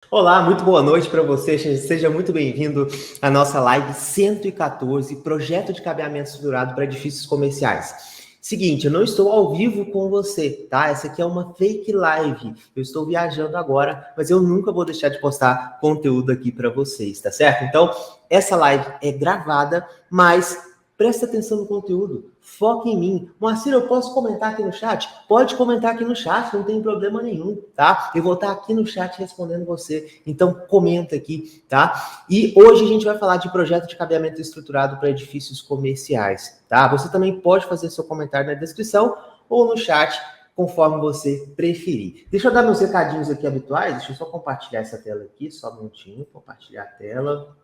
Olá, muito boa noite para você. Seja muito bem-vindo à nossa live 114, Projeto de Cabeamento Estruturado para Edifícios Comerciais. Seguinte, eu não estou ao vivo com você, tá? Essa aqui é uma fake live. Eu estou viajando agora, mas eu nunca vou deixar de postar conteúdo aqui para vocês, tá certo? Então, essa live é gravada, mas presta atenção no conteúdo, foca em mim. Moacir, eu posso comentar aqui no chat? Pode comentar aqui no chat, não tem problema nenhum, tá? Eu vou estar aqui no chat respondendo você, então comenta aqui, tá? E hoje a gente vai falar de projeto de cabeamento estruturado para edifícios comerciais, tá? Você também pode fazer seu comentário na descrição ou no chat, conforme você preferir. Deixa eu dar meus recadinhos aqui habituais, deixa eu só compartilhar essa tela aqui, só um minutinho, compartilhar a tela.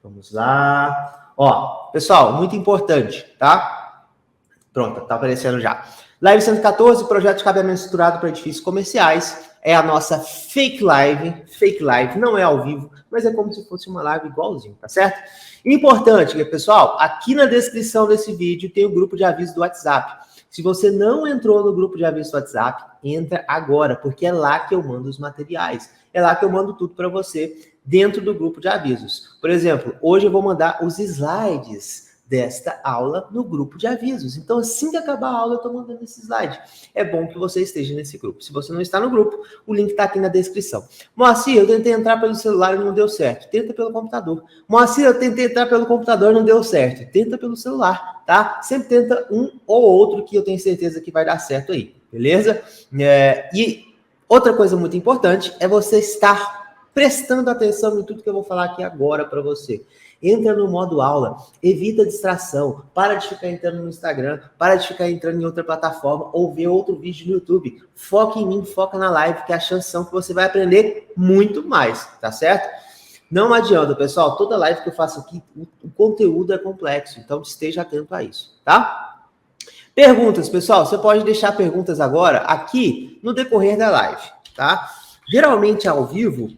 Vamos lá. Ó, pessoal, muito importante, tá? Pronto, tá aparecendo já. Live 114, projeto de cabeamento estruturado para edifícios comerciais. É a nossa fake live. Fake live, não é ao vivo, mas é como se fosse uma live igualzinho, tá certo? Importante, pessoal, aqui na descrição desse vídeo tem o grupo de aviso do WhatsApp. Se você não entrou no grupo de aviso do WhatsApp, entra agora, porque é lá que eu mando os materiais. É lá que eu mando tudo para você dentro do grupo de avisos. Por exemplo, hoje eu vou mandar os slides desta aula no grupo de avisos. Então, assim que acabar a aula, eu estou mandando esse slide. É bom que você esteja nesse grupo. Se você não está no grupo, o link está aqui na descrição. Moacir, eu tentei entrar pelo celular e não deu certo. Tenta pelo computador. Moacir, eu tentei entrar pelo computador e não deu certo. Tenta pelo celular, tá? Sempre tenta um ou outro que eu tenho certeza que vai dar certo aí, beleza? E outra coisa muito importante é você estar prestando atenção em tudo que eu vou falar aqui agora para você. Entra no modo aula, evita distração, para de ficar entrando no Instagram, para de ficar entrando em outra plataforma ou ver outro vídeo no YouTube. Foca em mim, foca na live, que é a chance que você vai aprender muito mais, tá certo? Não adianta, pessoal, toda live que eu faço aqui, o conteúdo é complexo, então esteja atento a isso, tá? Perguntas, pessoal, você pode deixar perguntas agora aqui no decorrer da live, tá? Geralmente ao vivo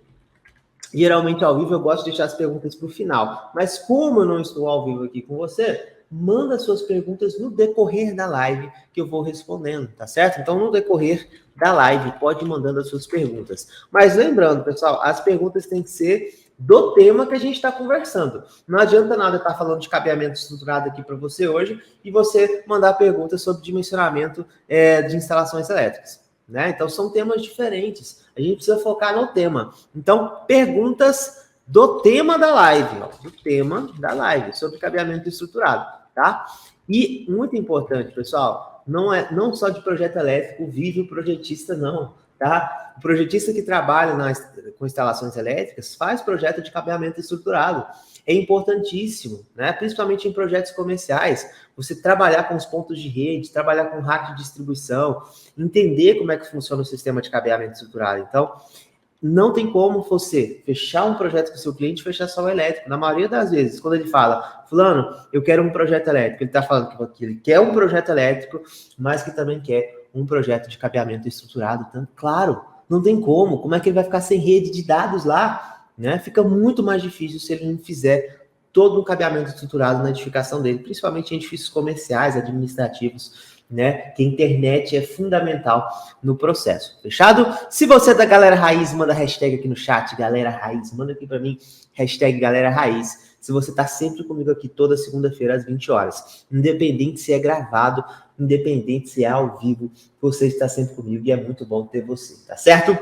eu gosto de deixar as perguntas para o final. Mas como eu não estou ao vivo aqui com você, manda suas perguntas no decorrer da live que eu vou respondendo, tá certo? Então, no decorrer da live, pode ir mandando as suas perguntas. Mas lembrando, pessoal, as perguntas têm que ser do tema que a gente está conversando. Não adianta nada estar falando de cabeamento estruturado aqui para você hoje e você mandar perguntas sobre dimensionamento de instalações elétricas, né? Então, são temas diferentes. A gente precisa focar no tema. Então, perguntas do tema da live, ó, do tema da live, sobre cabeamento estruturado, tá? E, muito importante, pessoal, não só de projeto elétrico vive o projetista, não, tá? O projetista que trabalha com instalações elétricas faz projeto de cabeamento estruturado. É importantíssimo, né? Principalmente em projetos comerciais, você trabalhar com os pontos de rede, trabalhar com rack de distribuição, entender como é que funciona o sistema de cabeamento estruturado. Então, não tem como você fechar um projeto com o seu cliente e fechar só o elétrico. Na maioria das vezes, quando ele fala, fulano, eu quero um projeto elétrico, ele está falando que ele quer um projeto elétrico, mas que também quer um projeto de cabeamento estruturado. Então, claro, não tem como. Como é que ele vai ficar sem rede de dados lá? Né? Fica muito mais difícil se ele não fizer todo um cabeamento estruturado na edificação dele, principalmente em edifícios comerciais, administrativos, né? Que a internet é fundamental no processo. Fechado? Se você é da Galera Raiz, manda hashtag aqui no chat, Galera Raiz. Manda aqui para mim, hashtag Galera Raiz. Se você está sempre comigo aqui toda segunda-feira às 20 horas. Independente se é gravado, independente se é ao vivo, você está sempre comigo e é muito bom ter você, tá certo?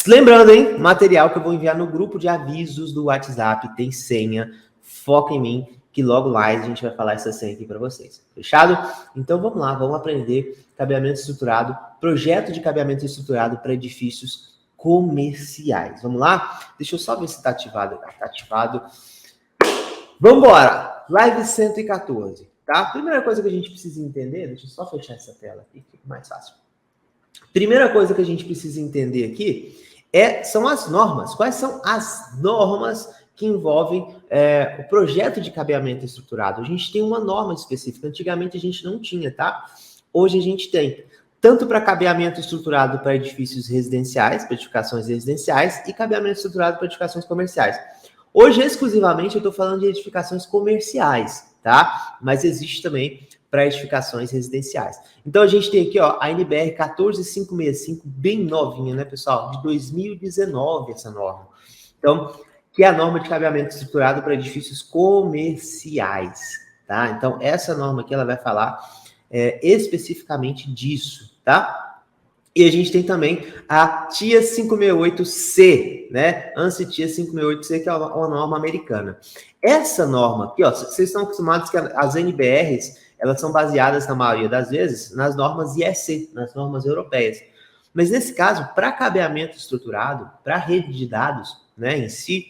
Lembrando, hein? Material que eu vou enviar no grupo de avisos do WhatsApp, tem senha, foca em mim, que logo mais a gente vai falar essa senha aqui para vocês. Fechado? Então vamos lá, vamos aprender cabeamento estruturado, projeto de cabeamento estruturado para edifícios comerciais. Vamos lá? Deixa eu só ver se está ativado. Está ativado. Vamos embora! Live 114, tá? Primeira coisa que a gente precisa entender, deixa eu só fechar essa tela aqui, fica mais fácil. Primeira coisa que a gente precisa entender aqui são as normas. Quais são as normas que envolvem o projeto de cabeamento estruturado? A gente tem uma norma específica. Antigamente a gente não tinha, tá? Hoje a gente tem. Tanto para cabeamento estruturado para edifícios residenciais, para edificações residenciais, e cabeamento estruturado para edificações comerciais. Hoje, exclusivamente, eu estou falando de edificações comerciais, tá? Mas existe também para edificações residenciais. Então, a gente tem aqui, ó, a NBR 14565, bem novinha, né, pessoal? De 2019, essa norma. Então, que é a norma de cabeamento estruturado para edifícios comerciais, tá? Então, essa norma aqui, ela vai falar especificamente disso, tá? E a gente tem também a TIA 568C, né? ANSI TIA 568C, que é uma norma americana. Essa norma aqui, ó, vocês estão acostumados que as NBRs, elas são baseadas, na maioria das vezes, nas normas IEC, nas normas europeias. Mas nesse caso, para cabeamento estruturado, para rede de dados, né, em si,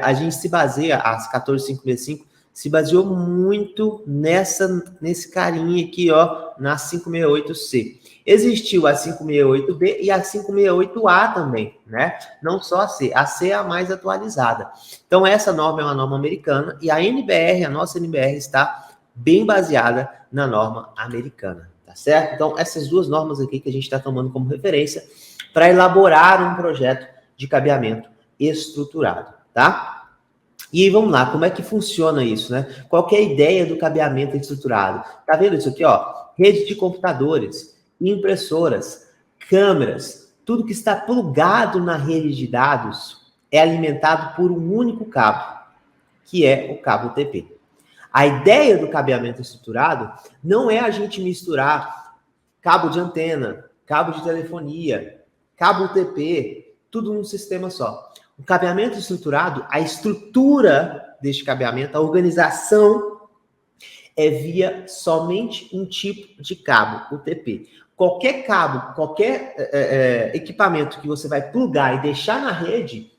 a gente se baseia, as 14565, se baseou muito nesse carinha aqui, ó, na 568C. Existiu a 568B e a 568A também, né? Não só a C. A C é a mais atualizada. Então, essa norma é uma norma americana e a NBR, a nossa NBR, está bem baseada na norma americana, tá certo? Então, essas duas normas aqui que a gente está tomando como referência para elaborar um projeto de cabeamento estruturado, tá? E vamos lá, como é que funciona isso, né? Qual que é a ideia do cabeamento estruturado? Tá vendo isso aqui, ó? Rede de computadores, impressoras, câmeras, tudo que está plugado na rede de dados é alimentado por um único cabo, que é o cabo UTP. A ideia do cabeamento estruturado não é a gente misturar cabo de antena, cabo de telefonia, cabo UTP, tudo num sistema só. O cabeamento estruturado, a estrutura deste cabeamento, a organização é via somente um tipo de cabo, UTP. Qualquer cabo, qualquer equipamento que você vai plugar e deixar na rede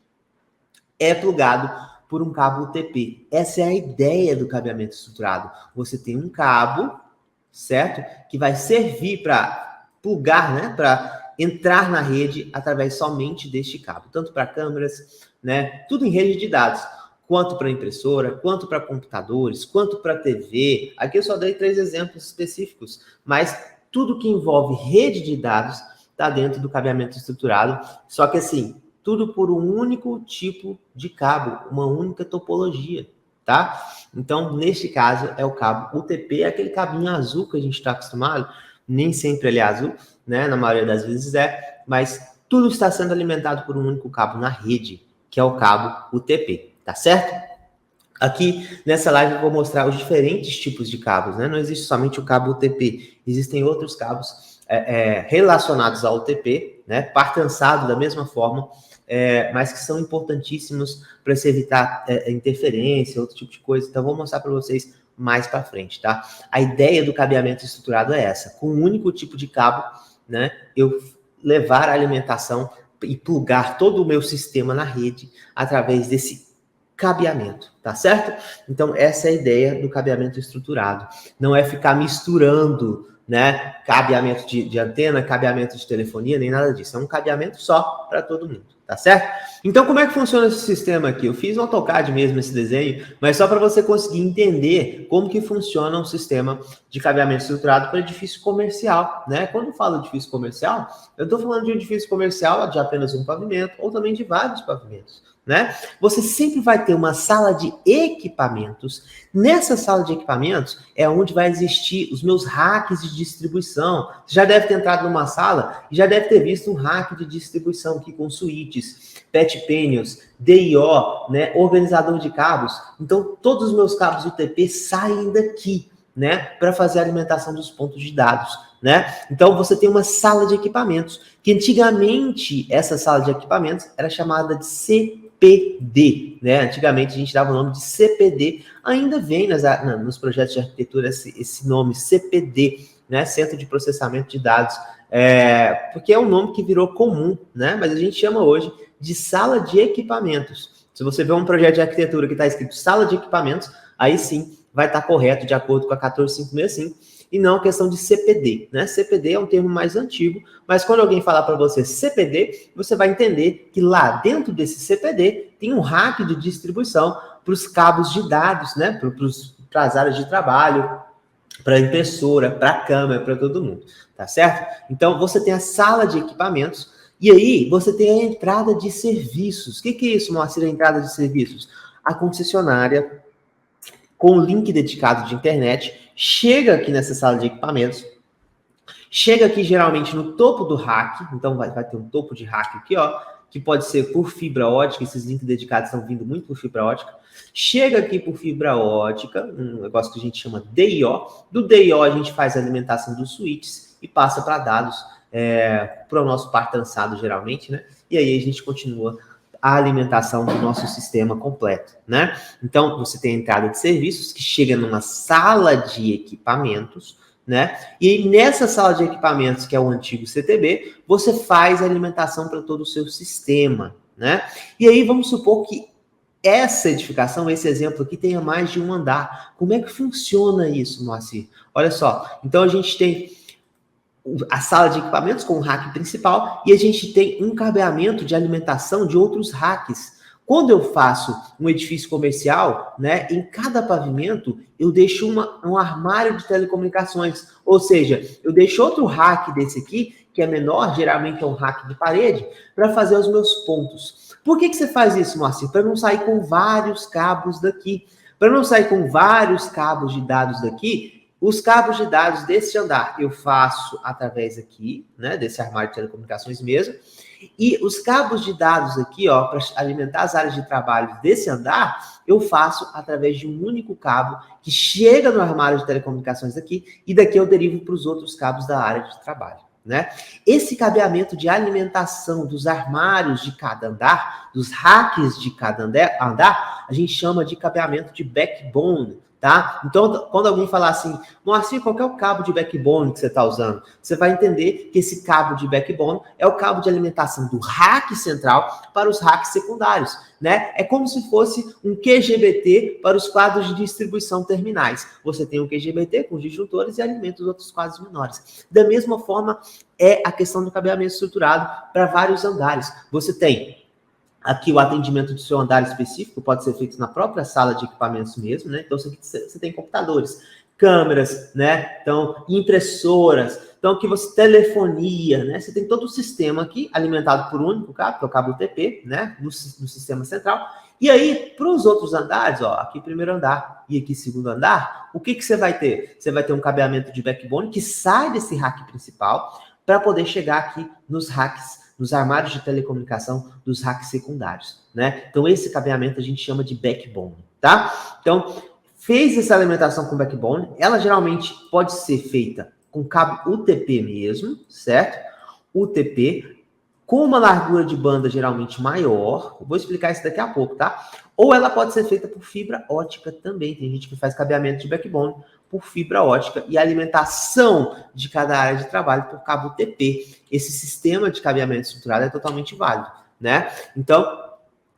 é plugado por um cabo UTP. Essa é a ideia do cabeamento estruturado. Você tem um cabo, certo? Que vai servir para plugar, né? Para entrar na rede através somente deste cabo. Tanto para câmeras, né? Tudo em rede de dados. Quanto para impressora, quanto para computadores, quanto para TV. Aqui eu só dei 3 exemplos específicos, mas tudo que envolve rede de dados está dentro do cabeamento estruturado. Só que assim, tudo por um único tipo de cabo, uma única topologia, tá? Então, neste caso, é o cabo UTP, é aquele cabinho azul que a gente está acostumado, nem sempre ele é azul, né? Na maioria das vezes mas tudo está sendo alimentado por um único cabo na rede, que é o cabo UTP, tá certo? Aqui, nessa live, eu vou mostrar os diferentes tipos de cabos, né? Não existe somente o cabo UTP, existem outros cabos relacionados ao UTP, né? Partançado da mesma forma, mas que são importantíssimos para se evitar interferência, outro tipo de coisa. Então, vou mostrar para vocês mais para frente, tá? A ideia do cabeamento estruturado é essa. Com um único tipo de cabo, né? Eu levar a alimentação e plugar todo o meu sistema na rede através desse cabeamento, tá certo? Então, essa é a ideia do cabeamento estruturado. Não é ficar misturando, né? Cabeamento de antena, cabeamento de telefonia, nem nada disso. É um cabeamento só para todo mundo, tá certo? Então, como é que funciona esse sistema aqui? Eu fiz no AutoCAD mesmo esse desenho, mas só para você conseguir entender como que funciona um sistema de cabeamento estruturado para edifício comercial, né? Quando eu falo edifício comercial, eu estou falando de um edifício comercial de apenas um pavimento ou também de vários pavimentos, né? Você sempre vai ter uma sala de equipamentos. Nessa sala de equipamentos é onde vai existir os meus racks de distribuição. Você já deve ter entrado numa sala e já deve ter visto um rack de distribuição aqui com suítes, pet panels, DIO, né? Organizador de cabos. Então, todos os meus cabos UTP saem daqui, né? Para fazer a alimentação dos pontos de dados, né? Então, você tem uma sala de equipamentos, que antigamente essa sala de equipamentos era chamada de CPD, né? Antigamente a gente dava o nome de CPD, ainda vem nos projetos de arquitetura esse nome CPD, né? Centro de Processamento de Dados, porque é um nome que virou comum, né? Mas a gente chama hoje de sala de equipamentos. Se você vê um projeto de arquitetura que está escrito sala de equipamentos, aí sim vai estar correto de acordo com a 14565 e não a questão de CPD, né? CPD é um termo mais antigo, mas quando alguém falar para você CPD, você vai entender que lá dentro desse CPD tem um rack de distribuição para os cabos de dados, né? Para as áreas de trabalho, para a impressora, para a câmera, para todo mundo, tá certo? Então, você tem a sala de equipamentos e aí você tem a entrada de serviços. O que é isso, Moacir, a entrada de serviços? A concessionária com o link dedicado de internet, chega aqui nessa sala de equipamentos, chega aqui geralmente no topo do rack, então vai ter um topo de rack aqui, ó, que pode ser por fibra ótica, esses links dedicados estão vindo muito por fibra ótica, chega aqui por fibra ótica, um negócio que a gente chama DIO, do DIO a gente faz a alimentação dos switches e passa para dados para o nosso par trançado geralmente, né, e aí a gente continua a alimentação do nosso sistema completo, né? Então, você tem a entrada de serviços que chega numa sala de equipamentos, né? E nessa sala de equipamentos, que é o antigo CTB, você faz a alimentação para todo o seu sistema, né? E aí, vamos supor que essa edificação, esse exemplo aqui, tenha mais de um andar. Como é que funciona isso, Moacir? Olha só, então a gente tem a sala de equipamentos com o rack principal e a gente tem um cabeamento de alimentação de outros racks. Quando eu faço um edifício comercial, né, em cada pavimento eu deixo um armário de telecomunicações, ou seja, eu deixo outro rack desse aqui, que é menor, geralmente é um rack de parede, para fazer os meus pontos. Por que você faz isso, Moacir? Para não sair com vários cabos daqui. Para não sair com vários cabos de dados daqui, os cabos de dados desse andar eu faço através aqui, né, desse armário de telecomunicações mesmo, e os cabos de dados aqui, ó, para alimentar as áreas de trabalho desse andar, eu faço através de um único cabo que chega no armário de telecomunicações aqui, e daqui eu derivo para os outros cabos da área de trabalho, né? Esse cabeamento de alimentação dos armários de cada andar, dos racks de cada andar, a gente chama de cabeamento de backbone, tá? Então, quando alguém falar assim, Moacir, qual que é o cabo de backbone que você está usando? Você vai entender que esse cabo de backbone é o cabo de alimentação do rack central para os racks secundários, né? É como se fosse um QGBT para os quadros de distribuição terminais. Você tem um QGBT com os disjuntores e alimenta os outros quadros menores. Da mesma forma, é a questão do cabeamento estruturado para vários andares. Você tem aqui o atendimento do seu andar específico, pode ser feito na própria sala de equipamentos mesmo, né? Então, você tem computadores, câmeras, né? Então, impressoras, então aqui você telefonia, né? Você tem todo o sistema aqui alimentado por um único cabo, que é o cabo UTP, né? No sistema central. E aí, para os outros andares, ó, aqui primeiro andar e aqui segundo andar, o que você vai ter? Você vai ter um cabeamento de backbone que sai desse rack principal para poder chegar aqui nos racks, nos armários de telecomunicação dos racks secundários, né? Então, esse cabeamento a gente chama de backbone, tá? Então, fez essa alimentação com backbone, ela geralmente pode ser feita com cabo UTP mesmo, certo? UTP, com uma largura de banda geralmente maior, eu vou explicar isso daqui a pouco, tá? Ou ela pode ser feita por fibra ótica também, tem gente que faz cabeamento de backbone por fibra ótica e alimentação de cada área de trabalho por cabo UTP. Esse sistema de cabeamento estruturado é totalmente válido, né? Então,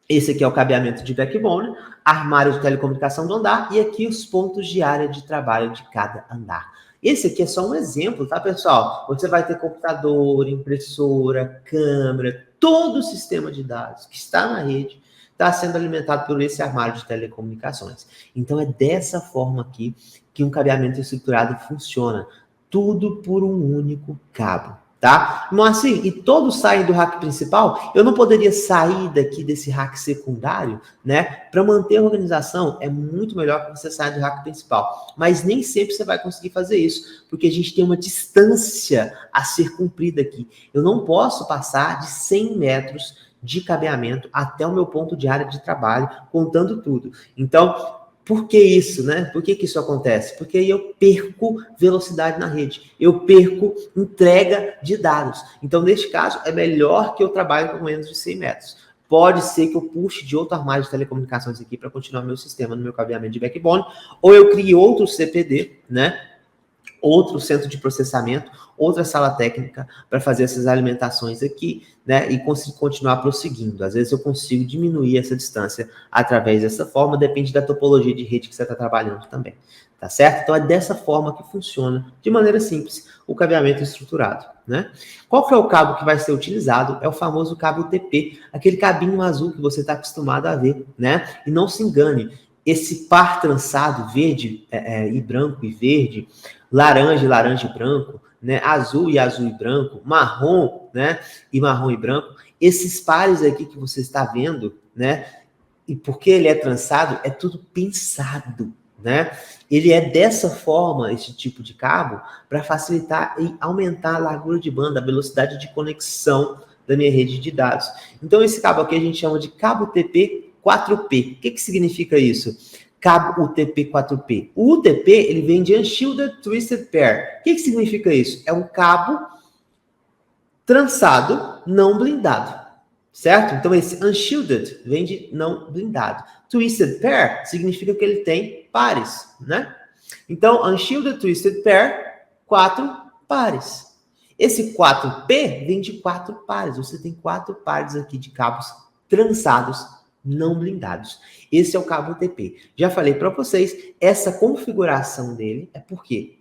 esse aqui é o cabeamento de backbone, armário de telecomunicação do andar e aqui os pontos de área de trabalho de cada andar. Esse aqui é só um exemplo, tá, pessoal? Você vai ter computador, impressora, câmera, todo o sistema de dados que está na rede está sendo alimentado por esse armário de telecomunicações. Então, é dessa forma aqui que um cabeamento estruturado funciona. Tudo por um único cabo, tá? Moacir, e todos saem do rack principal? Eu não poderia sair daqui desse rack secundário, né? Para manter a organização, é muito melhor que você saia do rack principal. Mas nem sempre você vai conseguir fazer isso, porque a gente tem uma distância a ser cumprida aqui. Eu não posso passar de 100 metros de cabeamento até o meu ponto de área de trabalho, contando tudo. Então, por que isso, né? Por que isso acontece? Porque aí eu perco velocidade na rede, eu perco entrega de dados. Então, neste caso, é melhor que eu trabalhe com menos de 100 metros. Pode ser que eu puxe de outro armário de telecomunicações aqui para continuar meu sistema no meu cabeamento de backbone, ou eu crie outro CPD, né? Outro centro de processamento, outra sala técnica para fazer essas alimentações aqui, né? E continuar prosseguindo. Às vezes eu consigo diminuir essa distância através dessa forma, depende da topologia de rede que você está trabalhando também, tá certo? Então é dessa forma que funciona, de maneira simples, o cabeamento estruturado, né? Qual que é o cabo que vai ser utilizado? É o famoso cabo UTP, aquele cabinho azul que você está acostumado a ver, né? E não se engane, esse par trançado verde e branco e verde, laranja e branco, né? Azul e branco, marrom, né? E marrom e branco. Esses pares aqui que você está vendo, né? E porque ele é trançado, é tudo pensado, né? Ele é dessa forma, esse tipo de cabo, para facilitar e aumentar a largura de banda, a velocidade de conexão da minha rede de dados. Então, esse cabo aqui a gente chama de cabo UTP 4P. O que significa isso? Cabo UTP 4P. O UTP, ele vem de Unshielded Twisted Pair. O que significa isso? É um cabo trançado, não blindado. Certo? Então, esse unshielded vem de não blindado. Twisted pair significa que ele tem pares, né? Então, unshielded twisted pair, 4 pares. Esse 4P vem de 4 pares. Você tem 4 pares aqui de cabos trançados, não blindados. Esse é o cabo UTP. Já falei para vocês, essa configuração dele é porque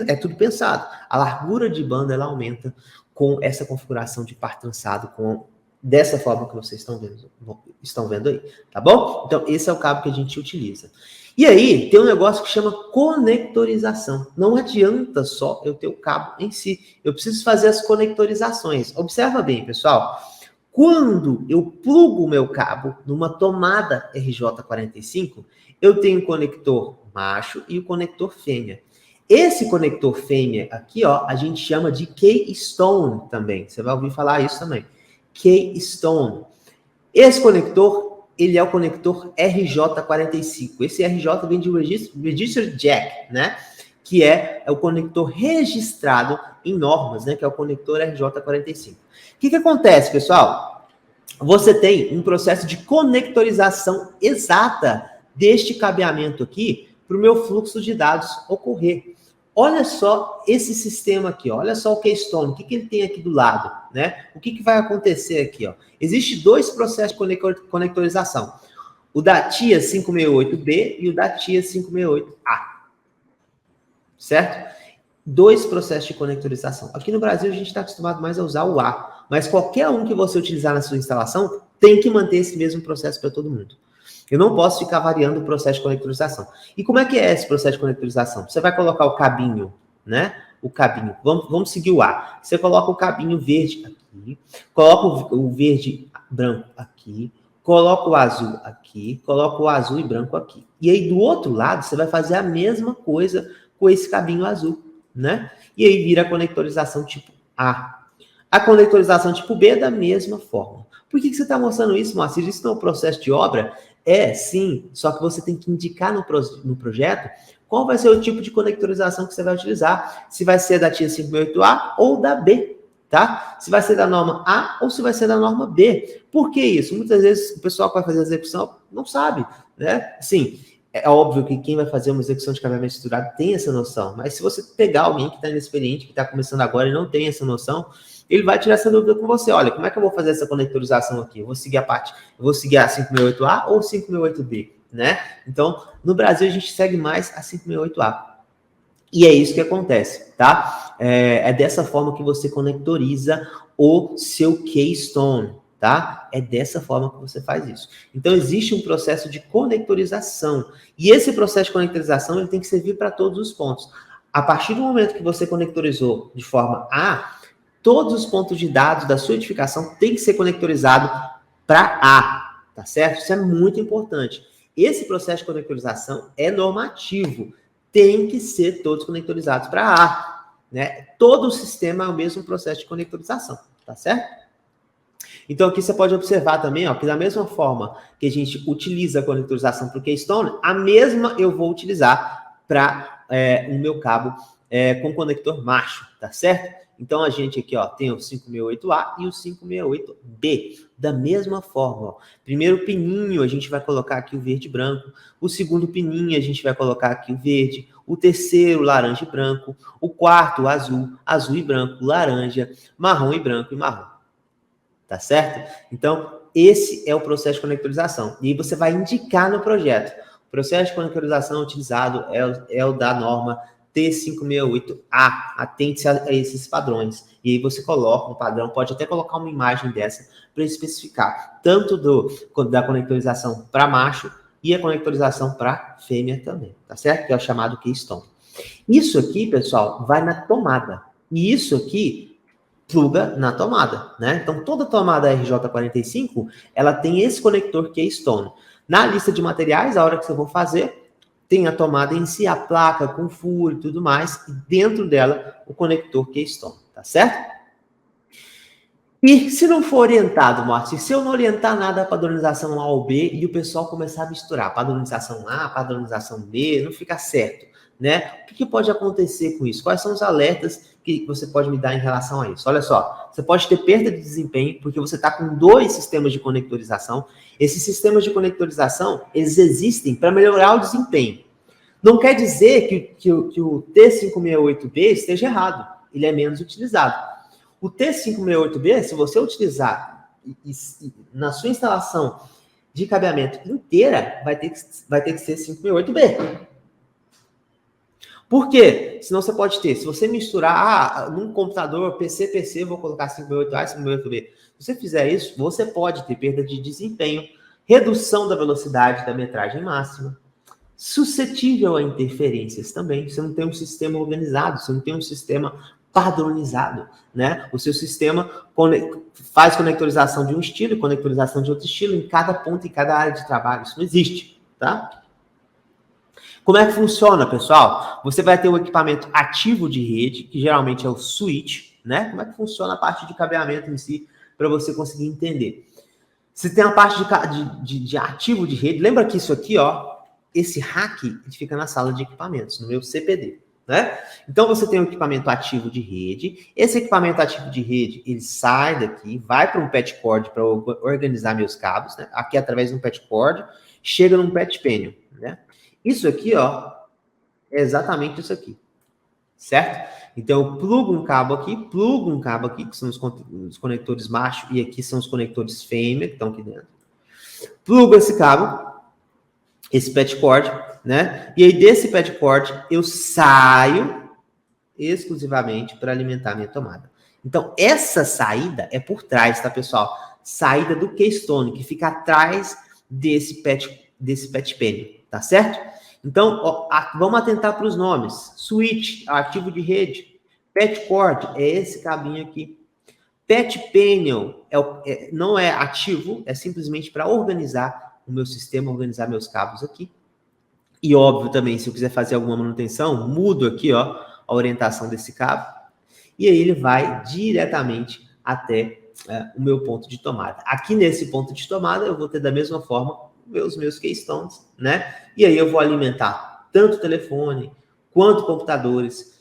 é tudo pensado. A largura de banda ela aumenta com essa configuração de par trançado dessa forma que vocês estão vendo aí, tá bom? Então, esse é o cabo que a gente utiliza. E aí, tem um negócio que chama conectorização. Não adianta só eu ter o cabo em si. Eu preciso fazer as conectorizações. Observa bem, pessoal. Quando eu plugo o meu cabo numa tomada RJ45, eu tenho o conector macho e o conector fêmea. Esse conector fêmea aqui, ó, a gente chama de keystone também. Você vai ouvir falar isso também. Keystone. Esse conector, ele é o conector RJ45. Esse RJ vem de Registered Jack, né? Que é o conector registrado em normas, né? Que é o conector RJ45. O que acontece, pessoal? Você tem um processo de conectorização exata deste cabeamento aqui para o meu fluxo de dados ocorrer. Olha só esse sistema aqui, ó. Olha só o Keystone, o que ele tem aqui do lado, né? O que vai acontecer aqui, ó? Existem dois processos de conectorização. O da TIA 568B e o da TIA 568A. Certo? Dois processos de conectorização. Aqui no Brasil a gente está acostumado mais a usar o A, mas qualquer um que você utilizar na sua instalação tem que manter esse mesmo processo para todo mundo. Eu não posso ficar variando o processo de conectorização. E como é que é esse processo de conectorização? Você vai colocar o cabinho, né? O cabinho. Vamos seguir o A. Você coloca o cabinho verde aqui, coloca o verde branco aqui, coloca o azul aqui, coloca o azul e branco aqui. E aí, do outro lado, você vai fazer a mesma coisa com esse cabinho azul, né? E aí vira a conectorização tipo A. A conectorização tipo B é da mesma forma. Por que você está mostrando isso, Moacir? Isso não é um processo de obra? É, sim, só que você tem que indicar no projeto qual vai ser o tipo de conectorização que você vai utilizar. Se vai ser da TIA 568A ou da B, tá? Se vai ser da norma A ou se vai ser da norma B. Por que isso? Muitas vezes o pessoal que vai fazer a execução não sabe, né? Sim, é óbvio que quem vai fazer uma execução de cabeamento estruturado tem essa noção, mas se você pegar alguém que está inexperiente, que está começando agora e não tem essa noção, ele vai tirar essa dúvida com você. Olha, como é que eu vou fazer essa conectorização aqui? Eu vou seguir a 568A ou 568B, né? Então, no Brasil, a gente segue mais a 568A. E é isso que acontece, tá? É dessa forma que você conectoriza o seu Keystone, tá? É dessa forma que você faz isso. Então, existe um processo de conectorização. E esse processo de conectorização, ele tem que servir para todos os pontos. A partir do momento que você conectorizou de forma A, todos os pontos de dados da sua edificação têm que ser conectorizados para A, tá certo? Isso é muito importante. Esse processo de conectorização é normativo. Tem que ser todos conectorizados para A, né? Todo o sistema é o mesmo processo de conectorização, tá certo? Então, aqui você pode observar também, ó, que da mesma forma que a gente utiliza a conectorização para o Keystone, a mesma eu vou utilizar para o meu cabo com conector macho, tá certo? Então, a gente aqui, ó, tem o 568A e o 568B. Da mesma forma, ó. Primeiro pininho, a gente vai colocar aqui o verde e branco. O segundo pininho, a gente vai colocar aqui o verde. O terceiro, laranja e branco. O quarto, azul, azul e branco, laranja, marrom e branco e marrom. Tá certo? Então, esse é o processo de conectorização. E aí você vai indicar no projeto. O processo de conectorização utilizado é o da norma T568A, atente-se a esses padrões. E aí você coloca um padrão, pode até colocar uma imagem dessa para especificar tanto da conectorização para macho e a conectorização para fêmea também, tá certo? Que é o chamado Keystone. Isso aqui, pessoal, vai na tomada. E isso aqui pluga na tomada, né? Então, toda tomada RJ45, ela tem esse conector Keystone. Na lista de materiais, a hora que você for fazer, tem a tomada em si, a placa com furo e tudo mais, e dentro dela o conector Keystone, tá certo? E se não for orientado, Márcio, se eu não orientar nada a padronização A ou B e o pessoal começar a misturar padronização A, padronização B, não fica certo, né? O que pode acontecer com isso? Quais são os alertas que você pode me dar em relação a isso? Olha só, você pode ter perda de desempenho porque você está com 2 sistemas de conectorização. Esses sistemas de conectorização, eles existem para melhorar o desempenho. Não quer dizer que o T568B esteja errado, ele é menos utilizado. O T568B, se você utilizar na sua instalação de cabeamento inteira, vai ter que ser 568B. Por quê? Senão você pode ter, se você misturar, num computador, PC, vou colocar 568A e 568B. Se você fizer isso, você pode ter perda de desempenho, redução da velocidade da metragem máxima, suscetível a interferências também. Você não tem um sistema organizado, você não tem um sistema padronizado, né? O seu sistema faz conectorização de um estilo e conectorização de outro estilo em cada ponto, em cada área de trabalho. Isso não existe, tá? Como é que funciona, pessoal? Você vai ter um equipamento ativo de rede, que geralmente é o switch, né? Como é que funciona a parte de cabeamento em si, para você conseguir entender? Você tem a parte de ativo de rede. Lembra que isso aqui, ó, esse rack fica na sala de equipamentos, no meu CPD. Né? Então, você tem um equipamento ativo de rede. Esse equipamento ativo de rede, ele sai daqui, vai para um patch cord para organizar meus cabos, né? Aqui através de um patch cord, chega num patch panel, né? Isso aqui, ó, é exatamente isso aqui, certo? Então, eu plugo um cabo aqui, que são os conectores macho, e aqui são os conectores fêmea, que estão aqui dentro. Plugo esse cabo, esse patch cord, né? E aí, desse patch cord, eu saio exclusivamente para alimentar a minha tomada. Então, essa saída é por trás, tá, pessoal? Saída do Keystone, que fica atrás desse patch panel, tá certo? Então, ó, vamos atentar para os nomes. Switch, ativo de rede. Patch cord é esse cabinho aqui. Patch panel não é ativo, é simplesmente para organizar o meu sistema, organizar meus cabos aqui. E óbvio também, se eu quiser fazer alguma manutenção, mudo aqui, ó, a orientação desse cabo. E aí ele vai diretamente até o meu ponto de tomada. Aqui nesse ponto de tomada, eu vou ter da mesma forma os meus Keystones, né? E aí eu vou alimentar tanto o telefone, quanto computadores,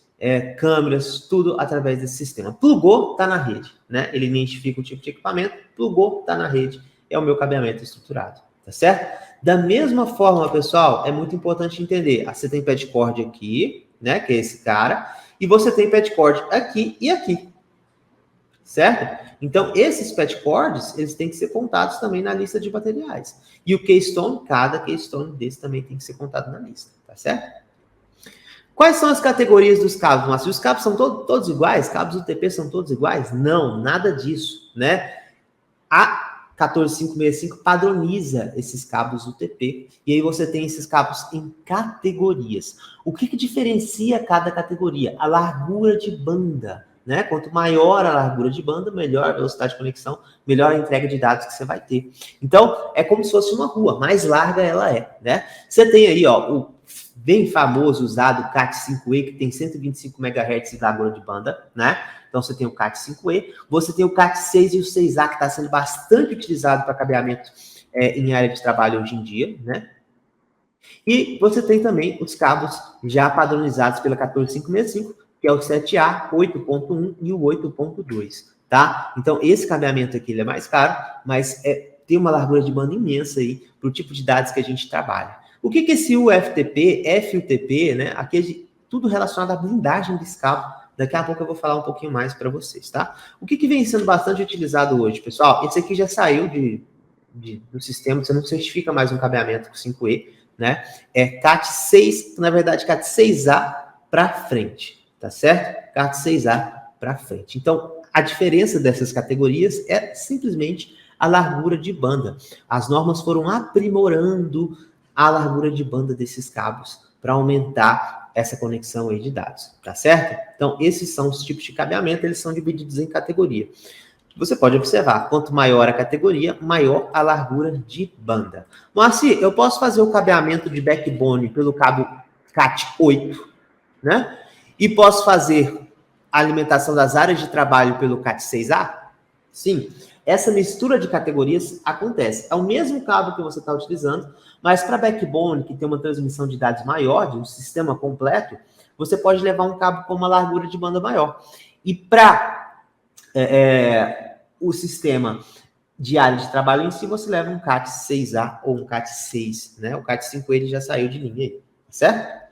câmeras, tudo através desse sistema. Plugou, tá na rede, né? Ele identifica o tipo de equipamento, plugou, tá na rede. É o meu cabeamento estruturado, tá certo? Da mesma forma, pessoal, é muito importante entender. Você tem patch cord aqui, né? Que é esse cara. E você tem patch cord aqui e aqui. Certo? Então, esses patch cords, eles têm que ser contados também na lista de materiais. E o Keystone, cada Keystone desse também tem que ser contado na lista. Tá certo? Quais são as categorias dos cabos, Márcio? Os cabos são todos iguais? Cabos UTP são todos iguais? Não, nada disso, né? A 14565 padroniza esses cabos UTP, e aí você tem esses cabos em categorias. O que diferencia cada categoria? A largura de banda, né? Quanto maior a largura de banda, melhor a velocidade de conexão, melhor a entrega de dados que você vai ter. Então, é como se fosse uma rua, mais larga ela é, né? Você tem aí, ó, o bem famoso usado Cat5e, que tem 125 MHz de largura de banda, né? Então, você tem o Cat5e, você tem o Cat6 e o 6A, que está sendo bastante utilizado para cabeamento em área de trabalho hoje em dia, né? E você tem também os cabos já padronizados pela 14565, que é o 7A, 8.1 e o 8.2, tá? Então, esse cabeamento aqui ele é mais caro, mas tem uma largura de banda imensa aí para o tipo de dados que a gente trabalha. O que é esse UFTP, FUTP, né? Aqui é tudo relacionado à blindagem desse cabo. Daqui a pouco eu vou falar um pouquinho mais para vocês, tá? O que vem sendo bastante utilizado hoje, pessoal? Esse aqui já saiu do sistema, você não certifica mais um cabeamento com 5E, né? É Cat6, na verdade, Cat6A para frente, tá certo? Cat6A para frente. Então, a diferença dessas categorias é simplesmente a largura de banda. As normas foram aprimorando a largura de banda desses cabos para aumentar essa conexão aí de dados, tá certo? Então, esses são os tipos de cabeamento, eles são divididos em categoria. Você pode observar, quanto maior a categoria, maior a largura de banda. Moacir, eu posso fazer o cabeamento de backbone pelo cabo CAT8, né? E posso fazer a alimentação das áreas de trabalho pelo CAT6A? Sim. Essa mistura de categorias acontece. É o mesmo cabo que você está utilizando, mas para backbone, que tem uma transmissão de dados maior, de um sistema completo, você pode levar um cabo com uma largura de banda maior. E para o sistema de área de trabalho em si, você leva um CAT6A ou um CAT6, né? O CAT5 ele já saiu de linha aí, certo?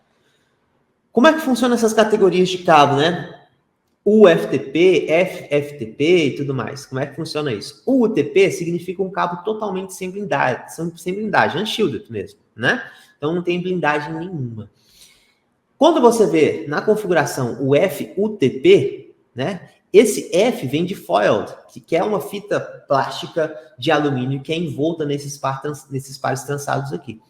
Como é que funcionam essas categorias de cabo, né? UFTP, FFTP e tudo mais. Como é que funciona isso? O UTP significa um cabo totalmente sem blindagem, unshielded mesmo, né? Então não tem blindagem nenhuma. Quando você vê na configuração o FUTP, né? Esse F vem de foiled, que é uma fita plástica de alumínio que é envolta nesses pares trançados aqui.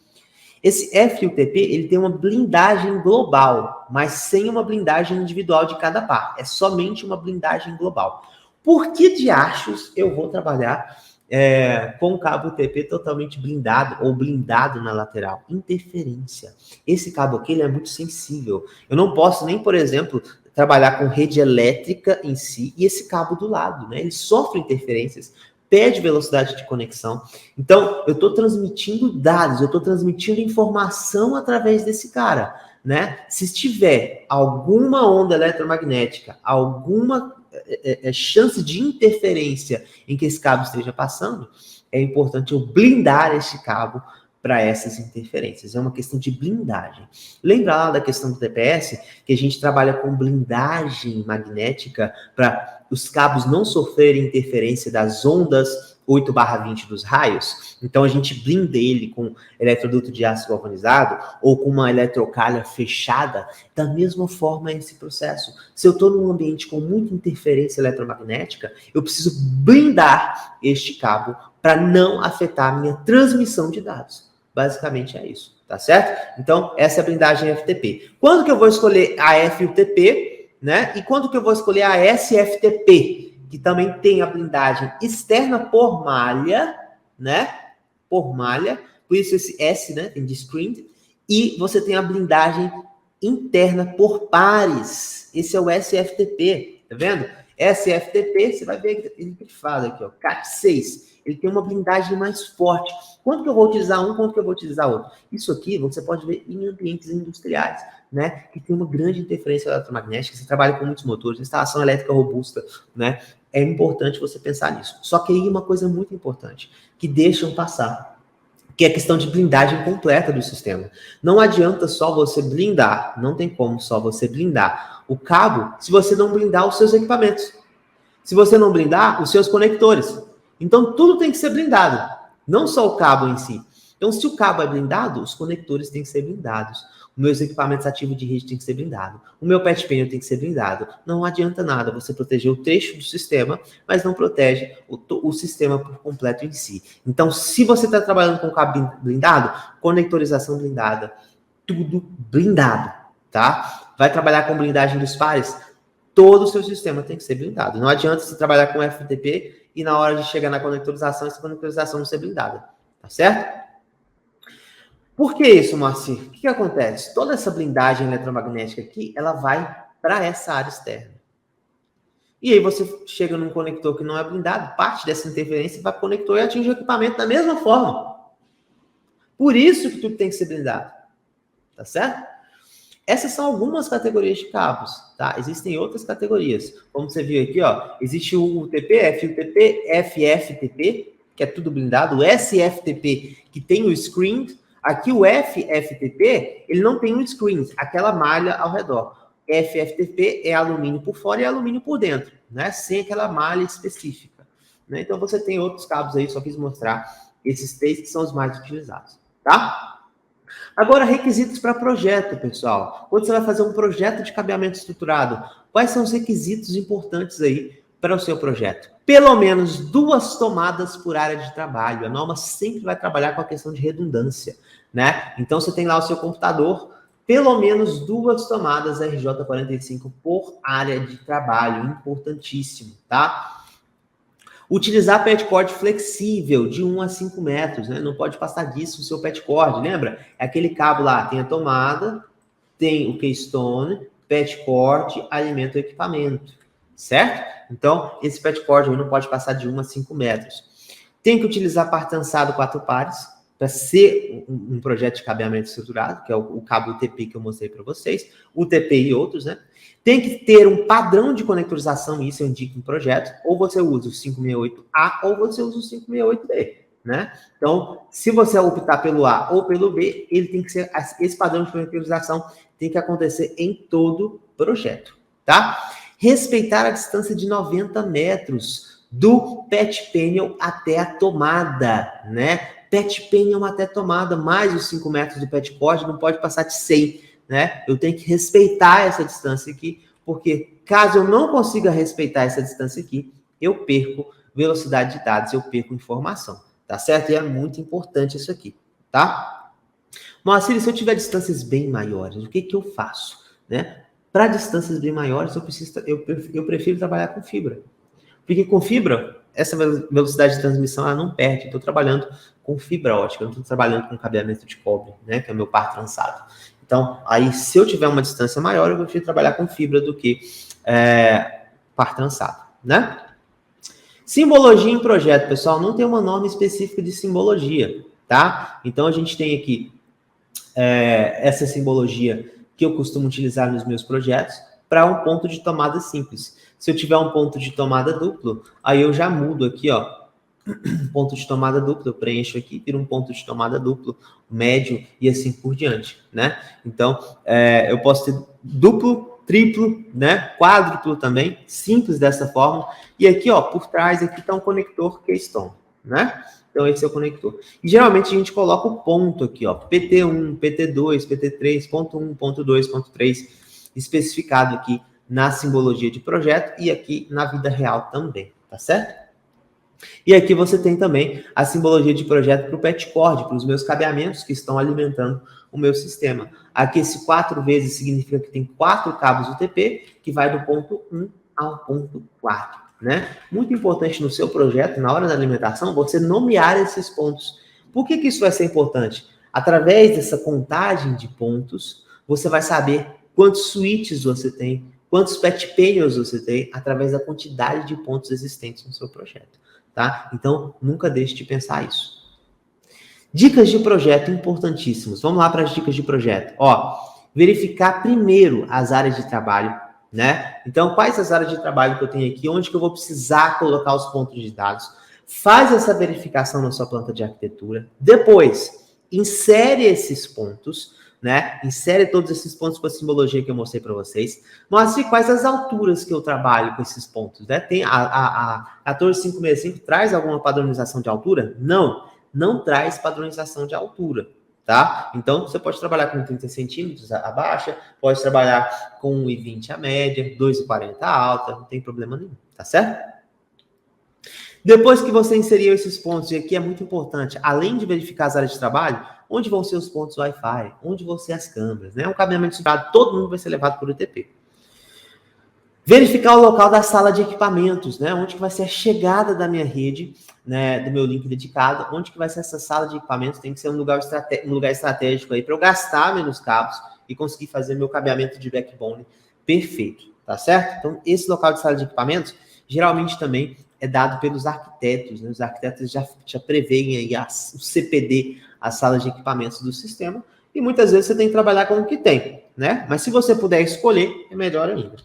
Esse FUTP, ele tem uma blindagem global, mas sem uma blindagem individual de cada par. É somente uma blindagem global. Por que diachos eu vou trabalhar com o cabo UTP totalmente blindado ou blindado na lateral? Interferência. Esse cabo aqui ele é muito sensível. Eu não posso nem, por exemplo, trabalhar com rede elétrica em si e esse cabo do lado, né? Ele sofre interferências, perde velocidade de conexão. Então, eu estou transmitindo dados, eu estou transmitindo informação através desse cara, né? Se tiver alguma onda eletromagnética, alguma chance de interferência em que esse cabo esteja passando, é importante eu blindar este cabo para essas interferências. É uma questão de blindagem. Lembra lá da questão do TPS, que a gente trabalha com blindagem magnética para os cabos não sofrerem interferência das ondas 8/20 dos raios? Então a gente blinda ele com eletroduto de aço galvanizado ou com uma eletrocalha fechada. Da mesma forma é esse processo. Se eu estou num ambiente com muita interferência eletromagnética, eu preciso blindar este cabo para não afetar a minha transmissão de dados. Basicamente é isso, tá certo? Então, essa é a blindagem FTP. Quando que eu vou escolher a FUTP, né? E quando que eu vou escolher a SFTP, que também tem a blindagem externa por malha, né? Por malha, por isso esse S, né? Tem de screened. E você tem a blindagem interna por pares. Esse é o SFTP, tá vendo? SFTP, você vai ver ele grifado aqui, ó, CAT6. Ele tem uma blindagem mais forte. Quando que eu vou utilizar um, quando que eu vou utilizar outro? Isso aqui você pode ver em ambientes industriais, né? Que tem uma grande interferência eletromagnética, você trabalha com muitos motores, instalação elétrica robusta, né? É importante você pensar nisso. Só que aí uma coisa muito importante, que deixam passar, que é a questão de blindagem completa do sistema. Não adianta só você blindar, não tem como só você blindar o cabo se você não blindar os seus equipamentos. Se você não blindar os seus conectores. Então, tudo tem que ser blindado, não só o cabo em si. Então, se o cabo é blindado, os conectores têm que ser blindados. Os meus equipamentos ativos de rede têm que ser blindados. O meu pet panel tem que ser blindado. Não adianta nada você proteger o trecho do sistema, mas não protege o sistema por completo em si. Então, se você está trabalhando com cabo blindado, conectorização blindada, tudo blindado, tá? Vai trabalhar com blindagem dos pares, todo o seu sistema tem que ser blindado. Não adianta você trabalhar com FTP e na hora de chegar na conectorização, essa conectorização não ser blindada. Tá certo? Por que isso, Moacir? O que acontece? Toda essa blindagem eletromagnética aqui, ela vai para essa área externa. E aí você chega num conector que não é blindado, parte dessa interferência vai para o conector e atinge o equipamento da mesma forma. Por isso que tudo tem que ser blindado. Tá certo? Essas são algumas categorias de cabos, tá? Existem outras categorias. Como você viu aqui, ó, existe o UTP, FUTP, FFTP, que é tudo blindado, o SFTP, que tem o screen. Aqui o FFTP, ele não tem o screen, aquela malha ao redor. FFTP é alumínio por fora e alumínio por dentro, né? Sem aquela malha específica. Né? Então você tem outros cabos aí, só quis mostrar esses três que são os mais utilizados, tá? Agora, requisitos para projeto, pessoal. Quando você vai fazer um projeto de cabeamento estruturado, quais são os requisitos importantes aí para o seu projeto? Pelo menos 2 tomadas por área de trabalho. A norma sempre vai trabalhar com a questão de redundância, né? Então, você tem lá o seu computador, pelo menos 2 tomadas RJ45 por área de trabalho. Importantíssimo, tá? Utilizar pet cord flexível de 1 a 5 metros, né? Não pode passar disso o seu pet cord, lembra? É aquele cabo lá, tem a tomada, tem o keystone, pet cord, alimenta o equipamento, certo? Então, esse pet cord não pode passar de 1 a 5 metros. Tem que utilizar par trançado 4 pares, para ser um projeto de cabeamento estruturado, que é o cabo UTP que eu mostrei para vocês, UTP e outros, né? Tem que ter um padrão de conectorização, isso eu indico em projeto, ou você usa o 568A ou você usa o 568B, né? Então, se você optar pelo A ou pelo B, ele tem que ser, esse padrão de conectorização tem que acontecer em todo projeto, tá? Respeitar a distância de 90 metros do pet panel até a tomada, né? Pet panel até tomada, mais os 5 metros do pet cord, não pode passar de 100, né? Eu tenho que respeitar essa distância aqui, porque caso eu não consiga respeitar essa distância aqui, eu perco velocidade de dados, eu perco informação, tá certo? E é muito importante isso aqui, tá? Moacir, se eu tiver distâncias bem maiores, o que eu faço, né? Para distâncias bem maiores, eu prefiro trabalhar com fibra. Porque com fibra, essa velocidade de transmissão ela não perde. Estou trabalhando com fibra ótica, não estou trabalhando com cabeamento de cobre, né? Que é o meu par trançado. Então, aí, se eu tiver uma distância maior, eu prefiro trabalhar com fibra do que par trançado, né? Simbologia em projeto, pessoal, não tem uma norma específica de simbologia, tá? Então, a gente tem aqui essa simbologia que eu costumo utilizar nos meus projetos para um ponto de tomada simples. Se eu tiver um ponto de tomada duplo, aí eu já mudo aqui, ó, ponto de tomada duplo, eu preencho aqui, vira um ponto de tomada duplo, médio e assim por diante, né? Então, eu posso ter duplo, triplo, né? Quádruplo também, simples dessa forma. E aqui, ó, por trás aqui tá um conector Keystone, né? Então, esse é o conector. E geralmente a gente coloca o ponto aqui, ó, PT1, PT2, PT3, ponto 1, ponto 2, ponto 3, especificado aqui na simbologia de projeto e aqui na vida real também, tá certo? E aqui você tem também a simbologia de projeto para o pet cord, para os meus cabeamentos que estão alimentando o meu sistema. Aqui esse 4 vezes significa que tem 4 cabos UTP, que vai do ponto 1 ao ponto 4, né? Muito importante no seu projeto, na hora da alimentação, você nomear esses pontos. Por que isso vai ser importante? Através dessa contagem de pontos, você vai saber quantos switches você tem, quantos pet panels você tem, através da quantidade de pontos existentes no seu projeto, tá? Então, nunca deixe de pensar isso. Dicas de projeto importantíssimos. Vamos lá para as dicas de projeto. Ó, verificar primeiro as áreas de trabalho, né? Então, quais as áreas de trabalho que eu tenho aqui? Onde que eu vou precisar colocar os pontos de dados? Faz essa verificação na sua planta de arquitetura. Depois, insere esses pontos, né? Insere todos esses pontos com a simbologia que eu mostrei para vocês. Mostre quais as alturas que eu trabalho com esses pontos, né? Tem a 14565 traz alguma padronização de altura? Não traz padronização de altura, tá? Então, você pode trabalhar com 30 centímetros a baixa, pode trabalhar com 1,20 a média, 2,40 a alta, não tem problema nenhum, tá certo? Depois que você inseriu esses pontos, e aqui é muito importante, além de verificar as áreas de trabalho, onde vão ser os pontos Wi-Fi, onde vão ser as câmeras, né? Um cabeamento estruturado, todo mundo vai ser levado por UTP. Verificar o local da sala de equipamentos, né? Onde que vai ser a chegada da minha rede, né? Do meu link dedicado, onde que vai ser essa sala de equipamentos, tem que ser um lugar estratégico aí para eu gastar menos cabos e conseguir fazer meu cabeamento de backbone perfeito, tá certo? Então, esse local de sala de equipamentos, geralmente também é dado pelos arquitetos, né? Os arquitetos já preveem aí o CPD, as salas de equipamentos do sistema, e muitas vezes você tem que trabalhar com o que tem, né? Mas se você puder escolher, é melhor ainda.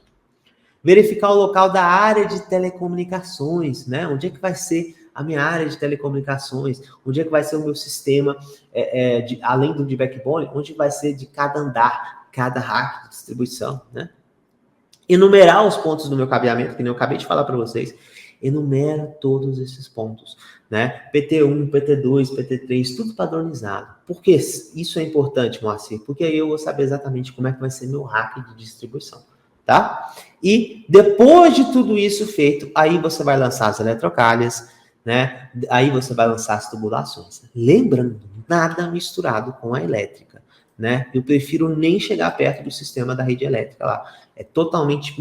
Verificar o local da área de telecomunicações, né? Onde é que vai ser a minha área de telecomunicações? Onde é que vai ser o meu sistema, além do de backbone, onde vai ser de cada andar, cada rack de distribuição, né? Enumerar os pontos do meu cabeamento, que nem eu acabei de falar para vocês. Enumera todos esses pontos, né? PT1, PT2, PT3, tudo padronizado. Por que isso é importante, Moacir? Porque aí eu vou saber exatamente como é que vai ser meu rack de distribuição, tá? E depois de tudo isso feito, aí você vai lançar as eletrocalhas, né? Aí você vai lançar as tubulações. Lembrando, nada misturado com a elétrica, né? Eu prefiro nem chegar perto do sistema da rede elétrica lá. É totalmente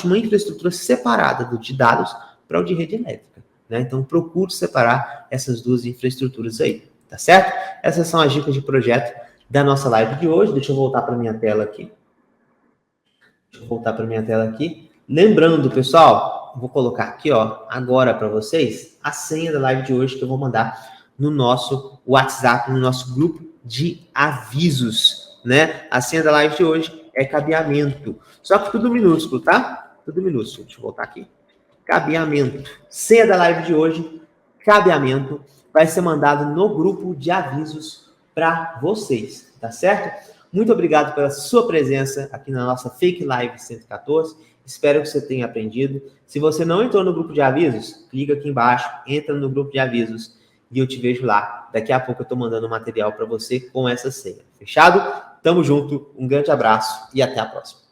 uma infraestrutura separada do de dados para o de rede elétrica, né? Então, procure separar essas duas infraestruturas aí, tá certo? Essas são as dicas de projeto da nossa live de hoje. Deixa eu voltar para minha tela aqui. Lembrando, pessoal, vou colocar aqui, ó, agora para vocês, a senha da live de hoje que eu vou mandar no nosso WhatsApp, no nosso grupo de avisos, né? A senha da live de hoje é cabeamento. Só que tudo minúsculo, tá? Tudo minúsculo. Deixa eu voltar aqui. Cabeamento. Senha da live de hoje, cabeamento, vai ser mandado no grupo de avisos para vocês, tá certo? Muito obrigado pela sua presença aqui na nossa Fake Live 114. Espero que você tenha aprendido. Se você não entrou no grupo de avisos, clica aqui embaixo, entra no grupo de avisos e eu te vejo lá. Daqui a pouco eu estou mandando material para você com essa senha. Fechado? Tamo junto, um grande abraço e até a próxima.